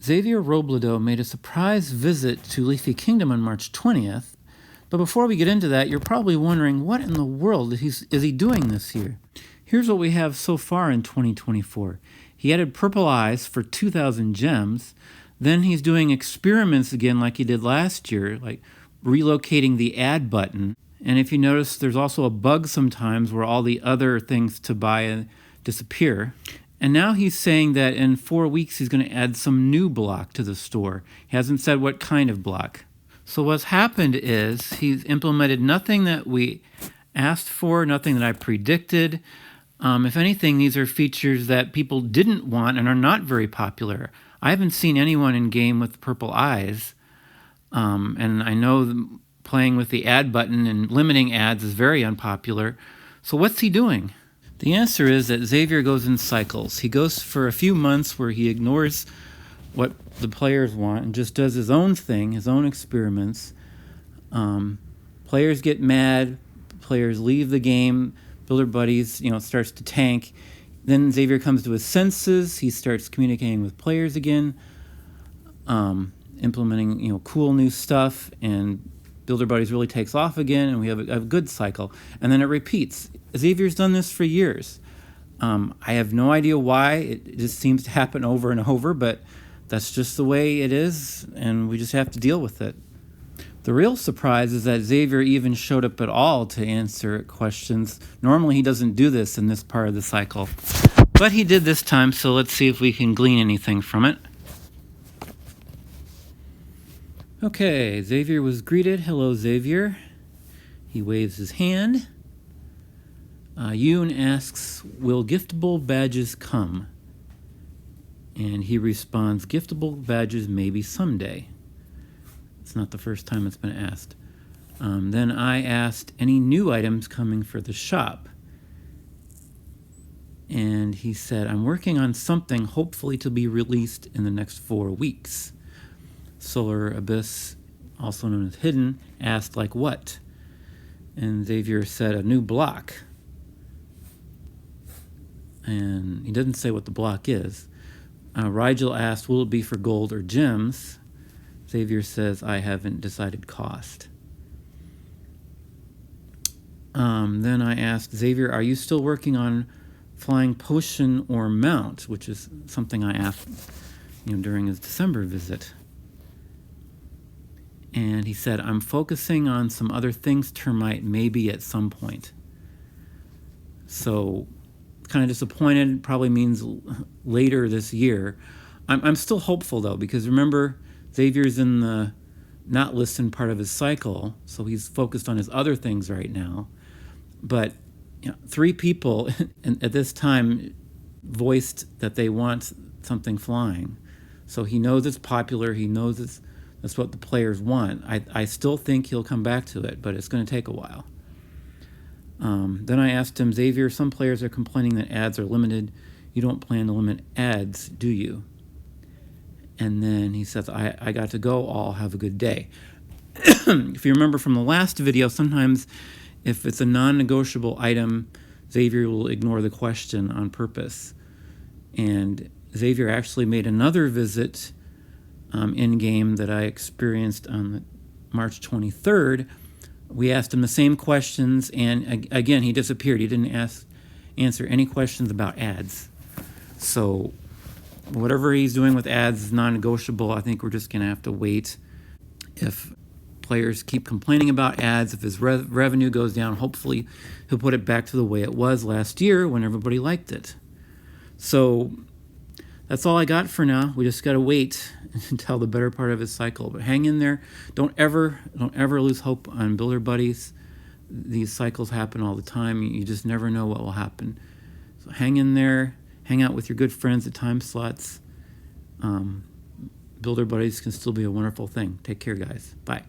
Xavier Robledo made a surprise visit to Leafy Kingdom on March 20th, but before we get into that, you're probably wondering what in the world is he doing this year? Here's what we have so far in 2024. He added purple eyes for 2,000 gems, then he's doing experiments again like he did last year, like relocating the add button. And if you notice, there's also a bug sometimes where all the other things to buy disappear. And now he's saying that in 4 weeks he's going to add some new block to the store. He hasn't said what kind of block. So what's happened is he's implemented nothing that we asked for, nothing that I predicted. If anything, these are features that people didn't want and are not very popular. I haven't seen anyone in game with purple eyes. And I know playing with the add button and limiting ads is very unpopular. So what's he doing? The answer is that Xavier goes in cycles. He goes for a few months where he ignores what the players want and just does his own thing, his own experiments. Players get mad, players leave the game, Builder Buddies, starts to tank. Then Xavier comes to his senses, he starts communicating with players again, implementing cool new stuff, and Builder Buddies really takes off again, and we have a good cycle. And then it repeats. Xavier's done this for years. I have no idea why. It just seems to happen over and over, but that's just the way it is, and we just have to deal with it. The real surprise is that Xavier even showed up at all to answer questions. Normally he doesn't do this in this part of the cycle, but he did this time, so let's see if we can glean anything from it. Okay, Xavier was greeted. Hello, Xavier. He waves his hand. Yoon asks, will giftable badges come? And he responds, giftable badges maybe someday. It's not the first time it's been asked. Then I asked, any new items coming for the shop? And he said, I'm working on something hopefully to be released in the next 4 weeks. Solar Abyss, also known as Hidden, asked, like what? And Xavier said, a new block. And he doesn't say what the block is. Rigel asked, will it be for gold or gems? Xavier says, I haven't decided cost. Then I asked, Xavier, are you still working on flying potion or mount? Which is something I asked during his December visit. And he said, I'm focusing on some other things, Termite, maybe at some point. So, kind of disappointed, probably means later this year. I'm still hopeful, though, because remember, Xavier's in the not listen part of his cycle, so he's focused on his other things right now. But 3 people at this time voiced that they want something flying. So he knows it's popular, he knows that's what the players want. I still think he'll come back to it, but it's going to take a while. Then I asked him, Xavier, some players are complaining that ads are limited. You don't plan to limit ads, do you? And then he says, I got to go, all have a good day. If you remember from the last video, sometimes if it's a non-negotiable item, Xavier will ignore the question on purpose. And Xavier actually made another visit in-game that I experienced on March 23rd. We asked him the same questions, and again, he disappeared. He didn't answer any questions about ads. So whatever he's doing with ads is non-negotiable. I think we're just going to have to wait. If players keep complaining about ads, if his revenue goes down, hopefully he'll put it back to the way it was last year when everybody liked it. So that's all I got for now. We just got to wait until the better part of his cycle. But hang in there. Don't ever lose hope on Builder Buddies. These cycles happen all the time. You just never know what will happen. So hang in there. Hang out with your good friends at time slots. Builder Buddies can still be a wonderful thing. Take care, guys. Bye.